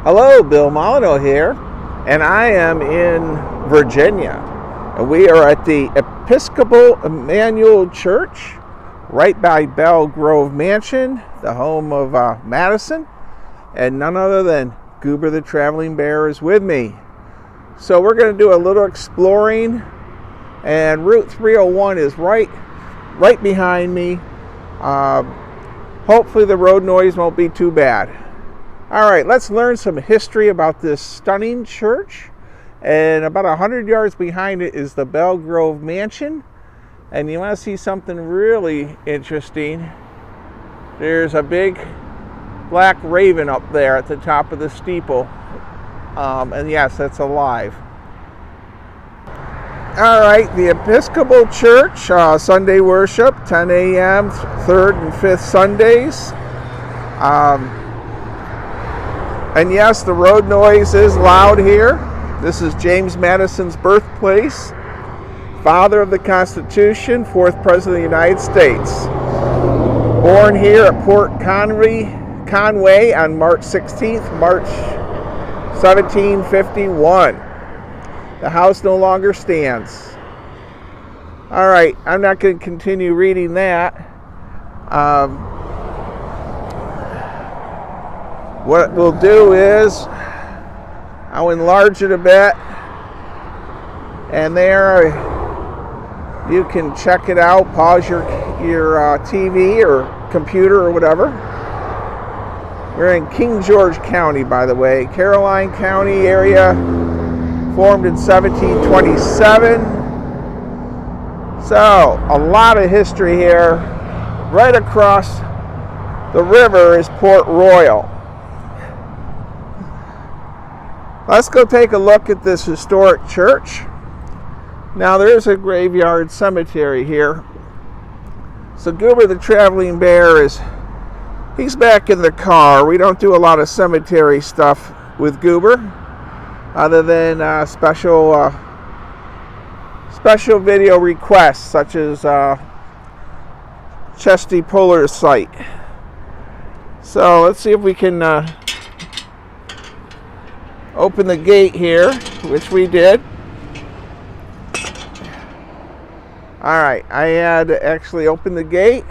Hello, Bill Molyneux here, and I am in Virginia. And we are at the Episcopal Emmanuel Church, right by Grove Mansion, the home of Madison, and none other than Goober the Traveling Bear is with me. So we're going to do a little exploring, and Route 301 is right behind me. Hopefully the road noise won't be too bad. All right, let's learn some history about this stunning church. And about 100 yards behind it is the Grove Mansion. And you want to see something really interesting? There's a big black raven up there at the top of the steeple. And yes, that's alive. All right, the Episcopal Church, Sunday worship, 10 a.m., 3rd and 5th Sundays. And yes, the road noise is loud here. This is James Madison's birthplace, father of the Constitution, 4th President of the United States. Born here at Port Conway on March 16th, March 1751. The house no longer stands. All right, I'm not going to continue reading that. What we'll do is I'll enlarge it a bit, and there you can check it out. Pause your TV or computer or whatever. We're in King George County, by the way, Caroline County area, formed in 1727. So a lot of history here. Right across the river is Port Royal. Let's go take a look at this historic church. Now there's a graveyard cemetery here. So Goober the Traveling Bear he's back in the car. We don't do a lot of cemetery stuff with Goober, other than special video requests, such as Chesty Puller's site. So let's see if we can open the gate here, which we did. All right, I had to actually open the gate.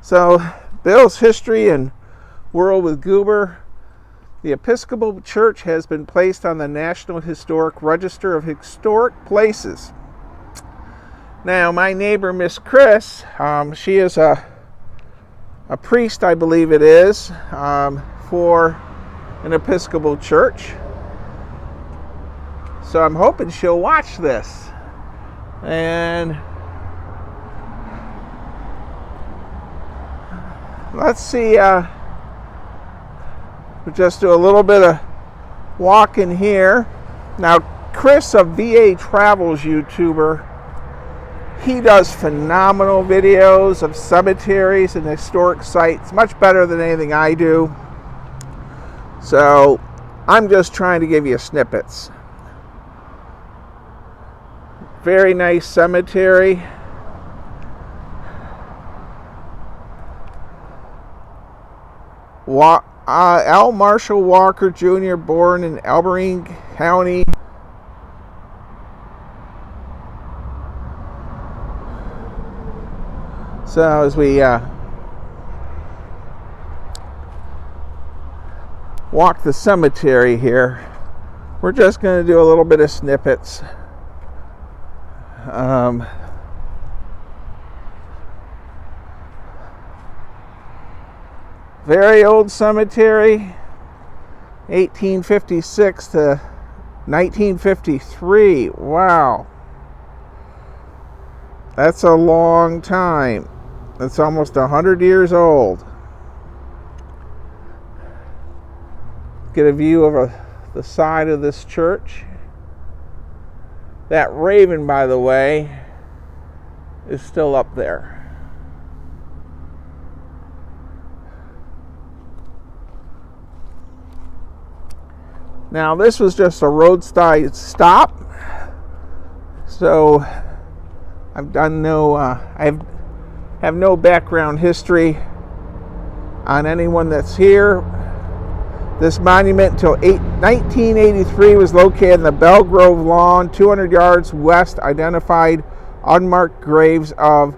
So, Bill's history and world with Goober. The Episcopal Church has been placed on the National Historic Register of Historic Places. Now, my neighbor, Miss Chris, she is a priest, I believe it is, for an Episcopal church. So I'm hoping she'll watch this. And let's see, we'll just do a little bit of walking here. Now, Chris, a VA Travels YouTuber, he does phenomenal videos of cemeteries and historic sites, much better than anything I do. So I'm just trying to give you snippets. Very nice cemetery. Al Marshall Walker Jr., born in Alberine County. So as we walk the cemetery here, we're just going to do a little bit of snippets. Very old cemetery, 1856 to 1953. Wow. That's a long time. That's almost 100 years old. Get a view of the side of this church. That raven, by the way, is still up there. Now, this was just a roadside stop, so I have no background history on anyone that's here. This monument until 1983 was located in the Bell Grove lawn, 200 yards west. Identified unmarked graves of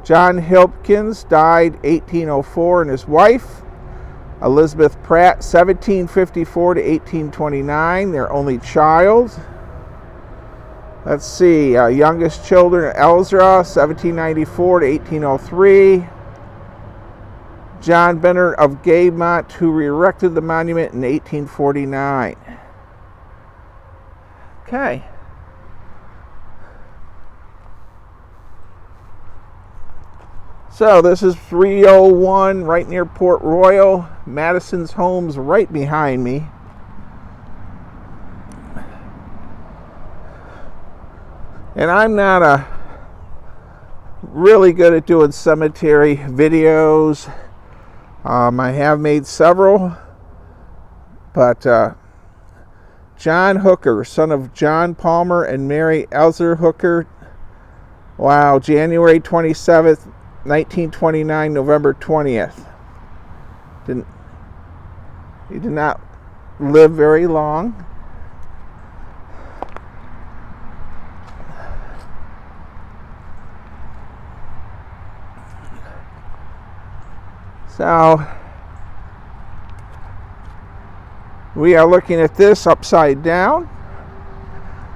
John Hilpkins, died 1804, and his wife, Elizabeth Pratt, 1754 to 1829, their only child. Let's see, youngest children, Elzra, 1794 to 1803. John Bennett of Gaymont, who erected the monument in 1849. Okay. So this is 301 right near Port Royal. Madison's home's right behind me. And I'm not really good at doing cemetery videos. I have made several, but John Hooker, son of John Palmer and Mary Elzer Hooker, wow, January 27th, 1929, November 20th. He did not live very long. So, we are looking at this upside down.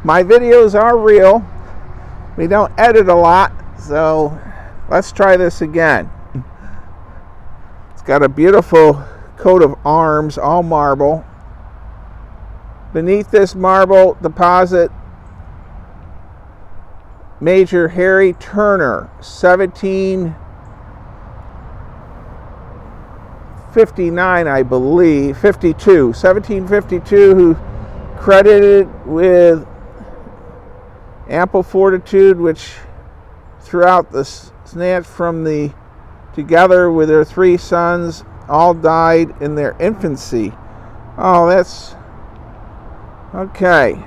My videos are real. We don't edit a lot, so let's try this again. It's got a beautiful coat of arms, all marble. Beneath this marble deposit, Major Harry Turner, 1759, I believe, 1752, who credited with ample fortitude, which throughout the snatch from the together with their 3 sons, all died in their infancy. Oh, that's okay.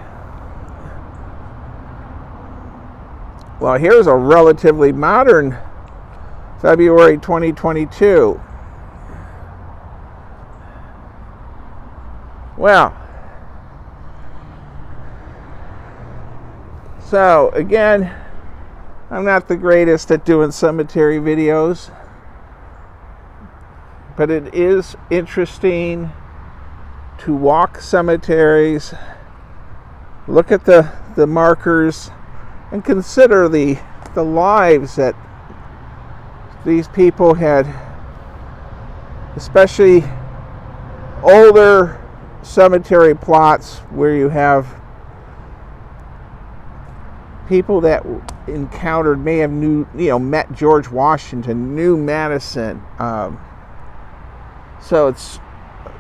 Well, here's a relatively modern February 2022. Well, so again, I'm not the greatest at doing cemetery videos, but it is interesting to walk cemeteries, look at the markers, and consider the lives that these people had, especially older cemetery plots where you have people that encountered, may have met George Washington, knew Madison. So it's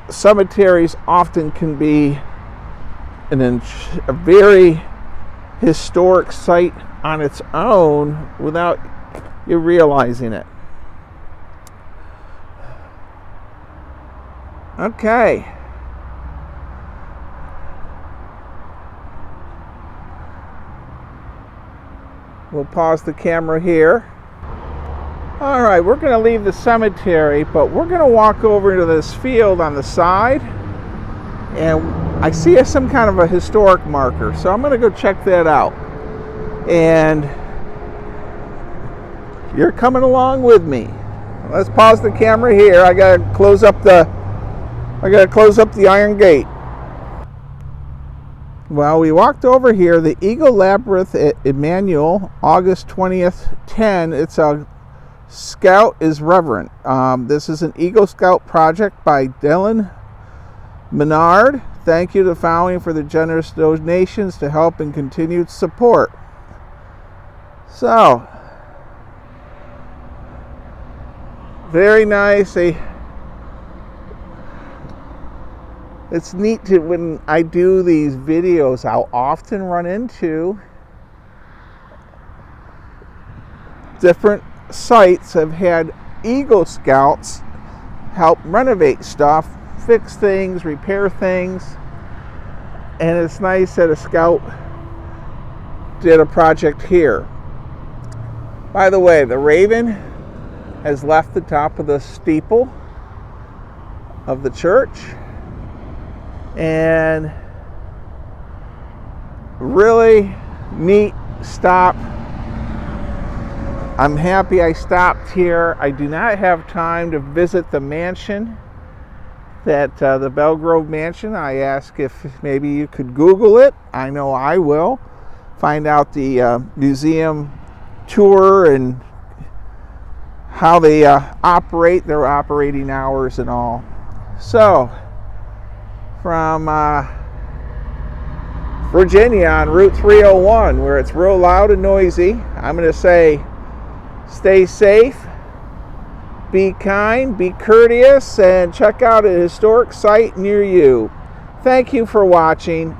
cemeteries often can be a very historic site on its own without you realizing it. Okay. We'll pause the camera here. All right, we're going to leave the cemetery, but we're going to walk over to this field on the side, and I see some kind of a historic marker, so I'm going to go check that out. And you're coming along with me. Let's pause the camera here. I got to close up the iron gate. Well, we walked over here, the Eagle Labyrinth at Emmanuel, August 20th, 10. It's a Scout is Reverent. This is an Eagle Scout project by Dylan Menard. Thank you to the following for the generous donations to help and continued support. So, very nice. It's neat to, when I do these videos, I'll often run into different sites have had Eagle Scouts help renovate stuff, fix things, repair things, and it's nice that a Scout did a project here. By the way, the Raven has left the top of the steeple. of the church, and really neat stop. I'm happy I stopped here. I do not have time to visit the mansion, the Belle Grove Mansion. I asked if maybe you could Google it. I know I will. Find out the museum tour and how they operate, their operating hours and all. So, from Virginia on Route 301, where it's real loud and noisy, I'm going to say stay safe, be kind, be courteous, and check out a historic site near you. Thank you for watching.